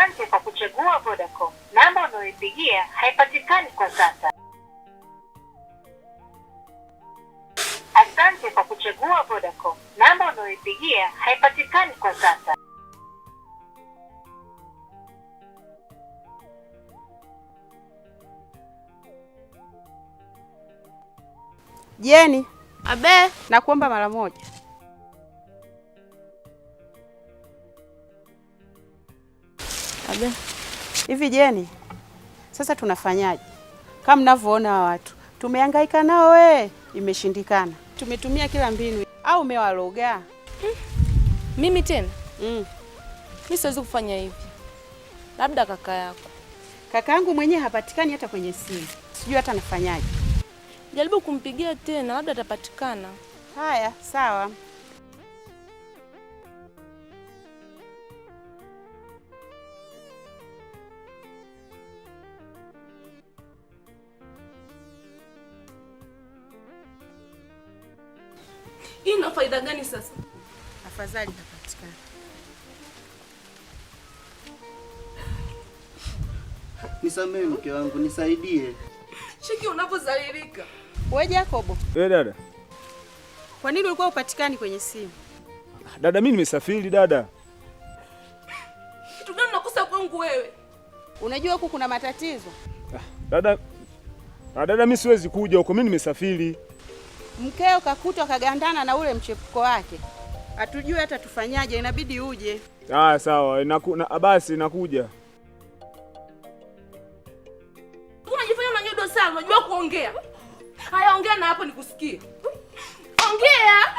Asante kwa kuchagua Vodacom. Namba unayoipigia haipatikani kwa sasa. Asante kwa kuchagua Vodacom. Namba unayoipigia haipatikani kwa sasa. Jeni, abe, nakuomba mara moja. Abe. Hivi Jeni, sasa tunafanyaje? Kama mnavyoona watu, tumehangaika nao imeshindikana. Tumetumia kila mbinu au umewaloga? Mimi tena? Mimi siwezi kufanya hivi. Labda kaka yako. Kaka yangu mwenyewe hapatikani hata kwenye simu. Sijui hata nafanyaje. Jaribu kumpigia tena, labda atapatikana. Haya, sawa. Ina faida gani sasa? Afadhali hapatikani. Nisamehe mke wangu, nisaidie. Shiki unavyozalilika. Wewe Jacobo. Dada. Kwa nini ulikuwa upatikani kwenye simu? Dada, mimi nimesafiri dada. Kitu gani unakosa kwangu wewe? Unajua huku kuna matatizo. Dada. Dada, mimi siwezi kuja huko, mimi nimesafiri. Mkeo kakutwa kagandana na ule mchepuko wake. Hatujui hata tufanyaje, inabidi uje. Sawa, basi nakuja. Unajifanya unanyodo sana, unajua kuongea. Haya, ongea na hapo nikusikie. Ongea.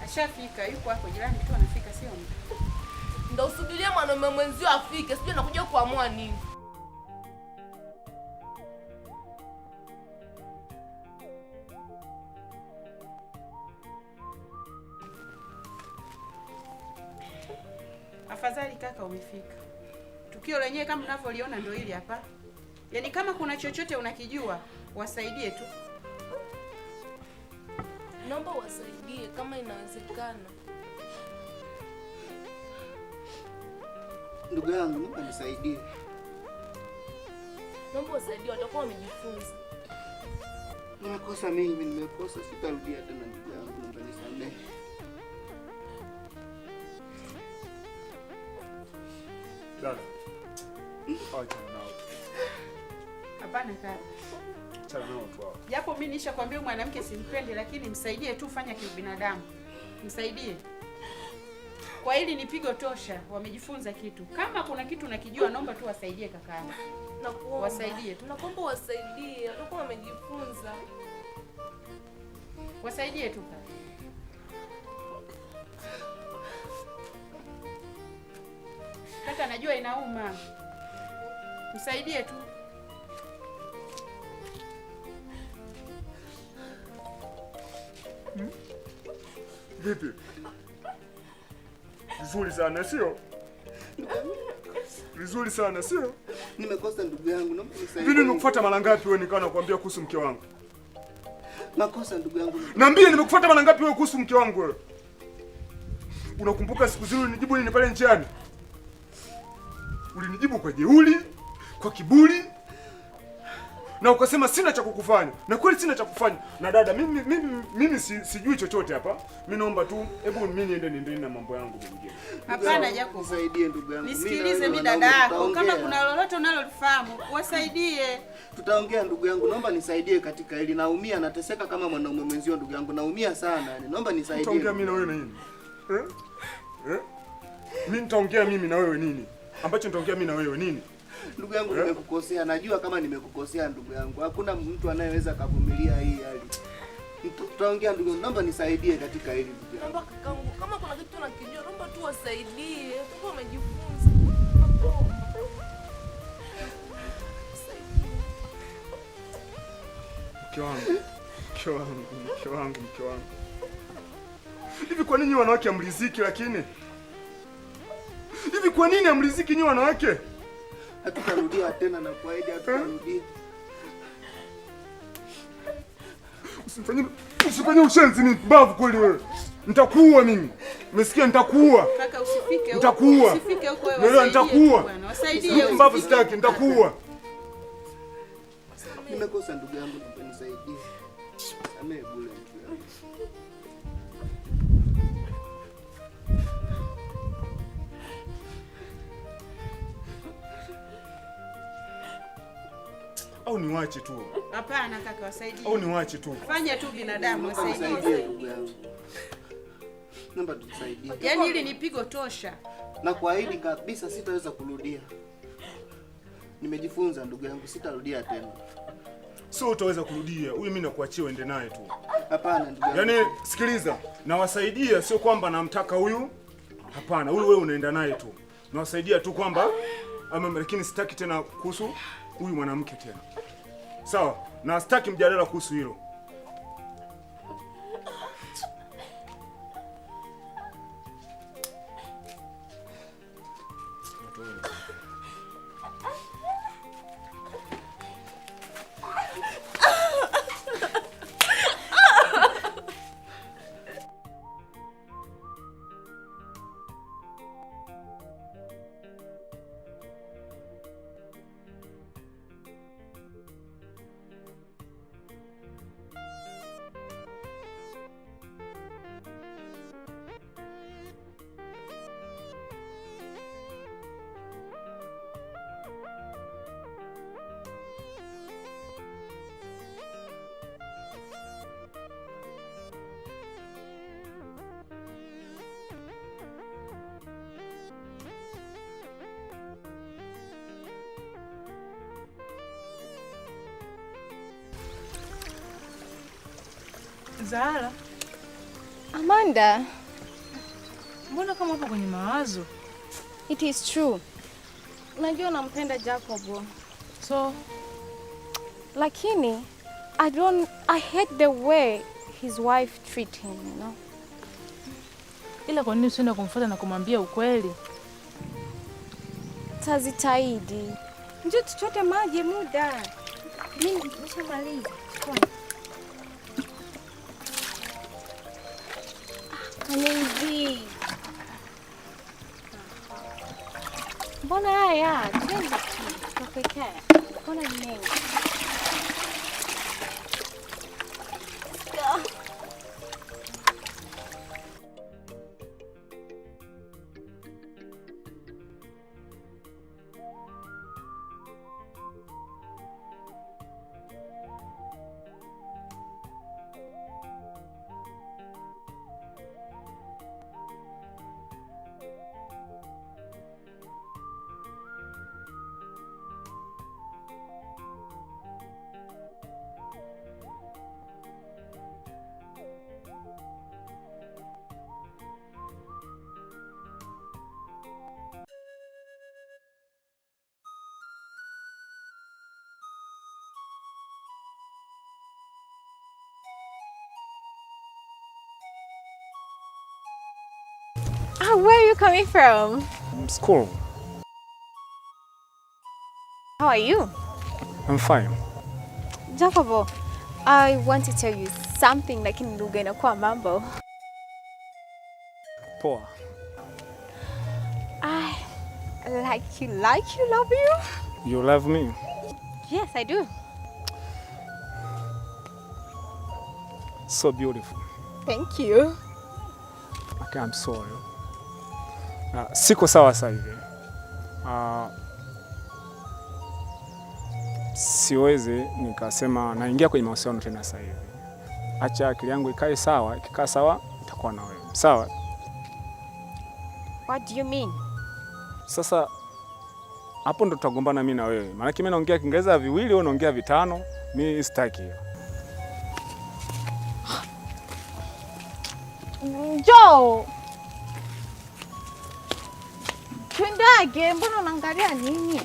Ashafika, yuko hapo jirani tu anafika sio mtu. Ndio usubirie mwanaume mwenzio afike, sijui nakuja kuamua nini. Afadhali kaka umefika. Tukio lenyewe kama mnavyoliona ndio hili hapa. Yaani kama kuna chochote unakijua, wasaidie tu. Naomba wasaidie kama inawezekana. Ndugu yangu, naomba nisaidie. Naomba wasaidie, watakuwa wamejifunza. Nimekosa mimi, nimekosa, sitarudia tena ndugu yangu, naomba nisamehe. Dada. Acha nao. Hapana kaka. Acha nao tu hao. Japo mimi nishakwambia mwanamke simpendi, lakini msaidie tu, fanya kibinadamu. Msaidie. Kwa hili ni pigo tosha, wamejifunza kitu. Kama kuna kitu unakijua, naomba tu wasaidie kaka. Nakuomba. Wasaidie tu. Nakuomba wasaidie, watakuwa wamejifunza. Wasaidie tu kaka. Kaka najua inauma. Msaidie tu. Vipi? Vizuri sana sio? Vizuri sana sio? Nimekosa ndugu yangu, naomba nisaidie. Vile nimekufuata mara ngapi wewe nikawa nakwambia kuhusu mke wangu? Nakosa ndugu yangu. Niambie nimekufuata mara ngapi wewe kuhusu mke wangu wewe? Unakumbuka siku zile ulinijibu nini pale njiani? Ulinijibu kwa jeuri, kwa kiburi. Na ukasema sina cha kukufanya. Na kweli sina cha kufanya. Na dada mimi sijui chochote hapa. Mimi naomba tu hebu mimi niende na mambo yangu mengine. Hapana Jacob. Nisaidie ndugu yangu. Nisikilize mimi dada yako. Kama kuna lolote unalofahamu, wasaidie. Tutaongea ndugu yangu, naomba nisaidie katika hili. Naumia, nateseka kama mwanaume mwenzio ndugu yangu. Naumia sana. Naomba nisaidie. Tutaongea mimi na wewe nini? Mimi nitaongea mimi na wewe nini? Ambacho nitaongea mimi na wewe nini? Ndugu yangu nimekukosea, najua kama nimekukosea ndugu yangu. Hakuna mtu anayeweza kuvumilia hii hali. Tutaongea ndugu yangu, naomba nisaidie katika hili ndugu yangu. Naomba kakangu, kama kuna kitu unakijua, naomba tu wasaidie. Watakuwa wamejifunza. Mke wangu. Hivi kwa nini wanawake hamriziki lakini? Hivi kwa nini hamriziki nyinyi wanawake? Hatutarudia tena na kuahidi hatutarudia. Usifanye ushenzi, ni mbavu kweli wewe. Nitakuua mimi. Umesikia, nitakuua. Kaka usifike. Nitakuua. Usifike huko wewe. Nitakuua. Wasaidie. Mbavu sitaki, nitakuua. Nimekosa ndugu yangu, nisaidie. Samehe bure mtu yangu. Au niwache tu? Hapana kaka, wasaidie. Au niwache tu? Fanya tu binadamu, wasaidie ndugu yangu. Naomba tusaidie. Yaani hili ni pigo tosha. Na kuahidi kabisa sitaweza kurudia. Nimejifunza ndugu yangu, sitarudia tena. Sio utaweza kurudia. Huyu mimi nakuachia uende naye tu. Hapana ndugu yangu. Yaani sikiliza, nawasaidia sio kwamba namtaka huyu. Hapana, huyu wewe unaenda naye tu. Nawasaidia tu kwamba lakini sitaki tena kuhusu huyu mwanamke tena. Sawa? Na sitaki mjadala kuhusu hilo. Zahara. Amanda. Mbona kama upo kwenye mawazo? It is true. Unajua nampenda Jacob. So, lakini I hate the way his wife treat him, you know. Ila kwa nini usiende kumfuata na kumwambia ukweli? Tazitaidi. Njoo tuchote maji muda. Mimi nishamaliza. Hivi. Mbona haya? Twende tukapekea. Mbona ni mengi? Where are you coming from? School. How are you? I'm fine. Jacobo, I want to tell you something lakini lugha inakuwa mambo. Poa. I love you. You love me? Yes, I do. So beautiful. Thank you. Okay, I'm sorry. Siko sawa sasa hivi. Siwezi nikasema naingia kwenye mahusiano tena sasa hivi. Acha akili yangu ikae sawa, ikikaa sawa itakuwa na wewe. Sawa? What do you mean? Sasa hapo ndo tutagombana mimi na wewe. Maana mimi naongea Kiingereza viwili, wewe unaongea vitano, mimi sitaki hiyo. Njoo. Twendage, mbona unaangalia nini?